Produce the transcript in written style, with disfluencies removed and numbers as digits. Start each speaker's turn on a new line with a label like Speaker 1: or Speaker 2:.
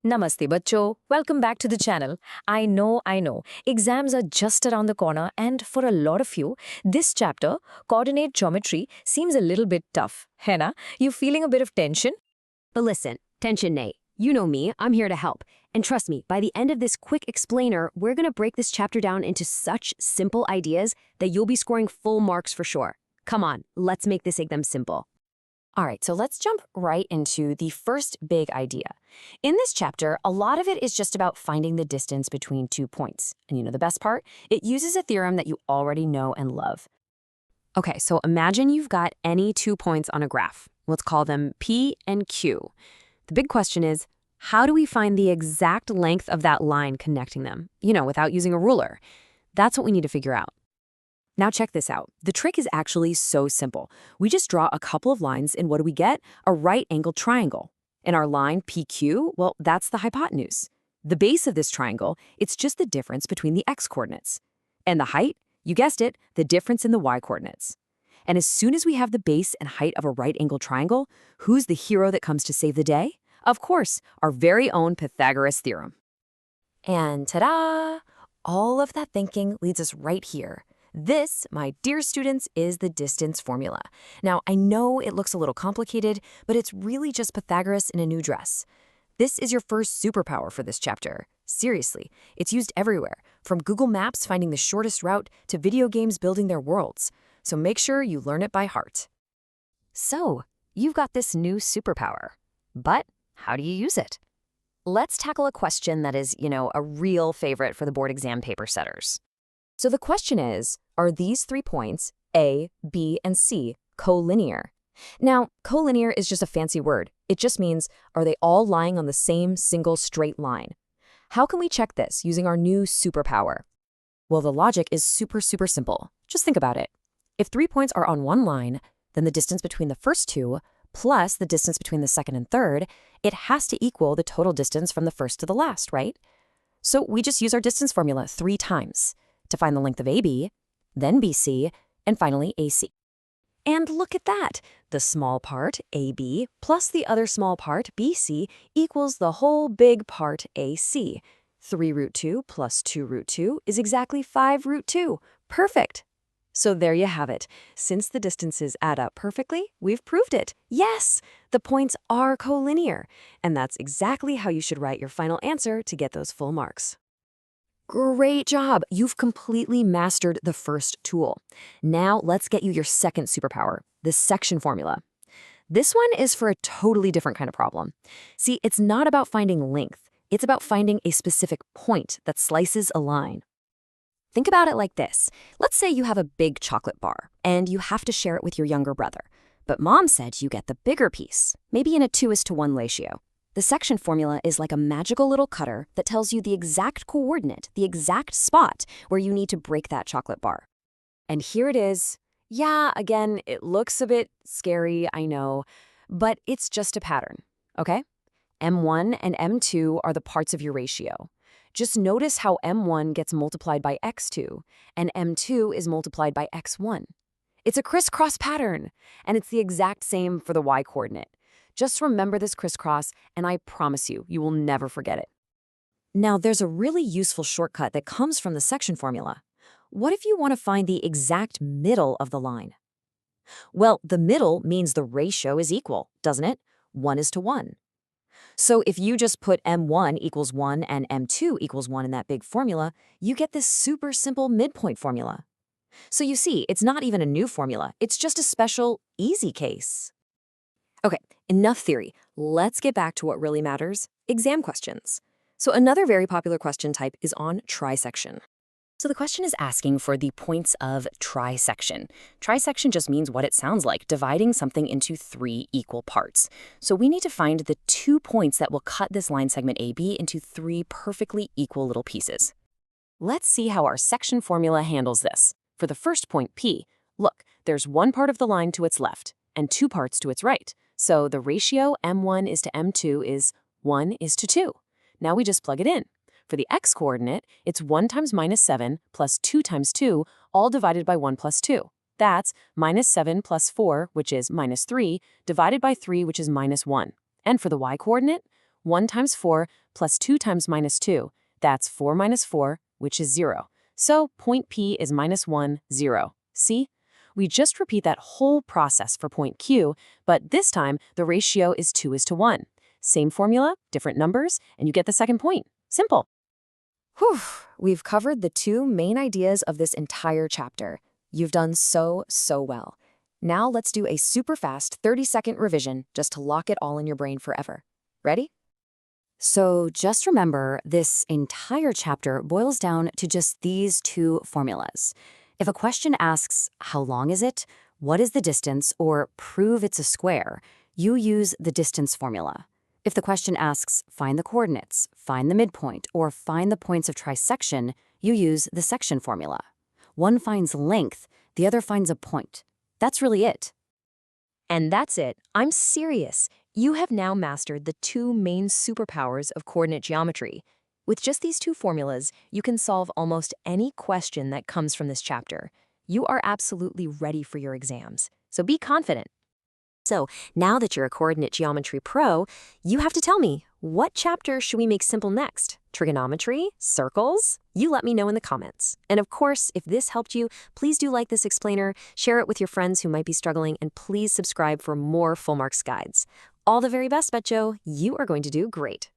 Speaker 1: Namaste, bachcho. Welcome back to the channel. I know. Exams are just around the corner, and for a lot of you, this chapter, coordinate geometry, seems a little bit tough. Hai na? You feeling a bit of tension?
Speaker 2: But listen, tension nay. You know me, I'm here to help. And trust me, by the end of this quick explainer, we're gonna break this chapter down into such simple ideas that you'll be scoring full marks for sure. Come on, let's make this exam simple.
Speaker 3: All right, so let's jump right into the first big idea. In this chapter, a lot of it is just about finding the distance between 2 points. And you know the best part? It uses a theorem that you already know and love. Okay, so imagine you've got any 2 points on a graph. Let's call them P and Q. The big question is, how do we find the exact length of that line connecting them? You know, without using a ruler. That's what we need to figure out. Now check this out. The trick is actually so simple. We just draw a couple of lines and what do we get? A right-angled triangle. And our line PQ, well, that's the hypotenuse. The base of this triangle, it's just the difference between the x-coordinates. And the height, you guessed it, the difference in the y-coordinates. And as soon as we have the base and height of a right-angled triangle, who's the hero that comes to save the day? Of course, our very own Pythagoras theorem. And ta-da! All of that thinking leads us right here. This, my dear students, is the distance formula. Now, I know it looks a little complicated, but it's really just Pythagoras in a new dress. This is your first superpower for this chapter. Seriously, it's used everywhere, from Google Maps finding the shortest route to video games building their worlds. So make sure you learn it by heart. So, you've got this new superpower. But how do you use it? Let's tackle a question that is, a real favorite for the board exam paper setters. So the question is, are these 3 points, A, B, and C, collinear? Now, collinear is just a fancy word. It just means, are they all lying on the same single straight line? How can we check this using our new superpower? Well, the logic is super simple. Just think about it. If 3 points are on one line, then the distance between the first 2 plus the distance between the second and third, it has to equal the total distance from the first to the last, right? So we just use our distance formula 3 times. To find the length of AB, then BC, and finally AC. And look at that! The small part, AB, plus the other small part, BC, equals the whole big part, AC. 3 root 2 plus 2 root 2 is exactly 5 root 2. Perfect! So there you have it. Since the distances add up perfectly, we've proved it. Yes! The points are collinear. And that's exactly how you should write your final answer to get those full marks. Great job! You've completely mastered the first tool. Now let's get you your second superpower, the section formula. This one is for a totally different kind of problem. See, it's not about finding length. It's about finding a specific point that slices a line. Think about it like this. Let's say you have a big chocolate bar, and you have to share it with your younger brother. But mom said you get the bigger piece, maybe in a 2:1 ratio. The section formula is like a magical little cutter that tells you the exact coordinate, the exact spot where you need to break that chocolate bar. And here it is. Yeah, again, it looks a bit scary, I know, but it's just a pattern, okay? M1 and M2 are the parts of your ratio. Just notice how M1 gets multiplied by X2 and M2 is multiplied by X1. It's a crisscross pattern, and it's the exact same for the Y-coordinate. Just remember this crisscross, and I promise you, you will never forget it. Now, there's a really useful shortcut that comes from the section formula. What if you want to find the exact middle of the line? Well, the middle means the ratio is equal, doesn't it? 1:1. So if you just put M1 equals 1 and M2 equals 1 in that big formula, you get this super simple midpoint formula. So you see, it's not even a new formula. It's just a special, easy case. Okay, enough theory. Let's get back to what really matters, exam questions. So another very popular question type is on trisection. So the question is asking for the points of trisection. Trisection just means what it sounds like, dividing something into 3 equal parts. So we need to find the 2 points that will cut this line segment AB into 3 perfectly equal little pieces. Let's see how our section formula handles this. For the first point, P, look, there's 1 part of the line to its left and 2 parts to its right. So the ratio M1 is to M2 is 1:2. Now we just plug it in. For the x-coordinate, it's 1 times -7 plus 2 times 2, all divided by 1 plus 2. That's -7 plus 4, which is -3, divided by 3, which is -1. And for the y-coordinate, 1 times 4 plus 2 times minus 2. That's 4 minus 4, which is 0. So point P is minus 1, 0. See? We just repeat that whole process for point Q, but this time the ratio is 2:1. Same formula, different numbers, and you get the second point. Simple.
Speaker 1: Whew, we've covered the two main ideas of this entire chapter. You've done so well. Now let's do a super fast 30-second revision just to lock it all in your brain forever. Ready?
Speaker 3: So just remember, this entire chapter boils down to just these two formulas. If a question asks, how long is it, what is the distance, or prove it's a square, you use the distance formula. If the question asks, find the coordinates, find the midpoint, or find the points of trisection, you use the section formula. One finds length, the other finds a point. That's really it.
Speaker 1: And that's it. I'm serious. You have now mastered the two main superpowers of coordinate geometry. With just these two formulas, you can solve almost any question that comes from this chapter. You are absolutely ready for your exams, so be confident. So, now that you're a coordinate geometry pro, you have to tell me, what chapter should we make simple next? Trigonometry? Circles? You let me know in the comments. And of course, if this helped you, please do like this explainer, share it with your friends who might be struggling, and please subscribe for more full marks guides. All the very best, Betcho. You are going to do great.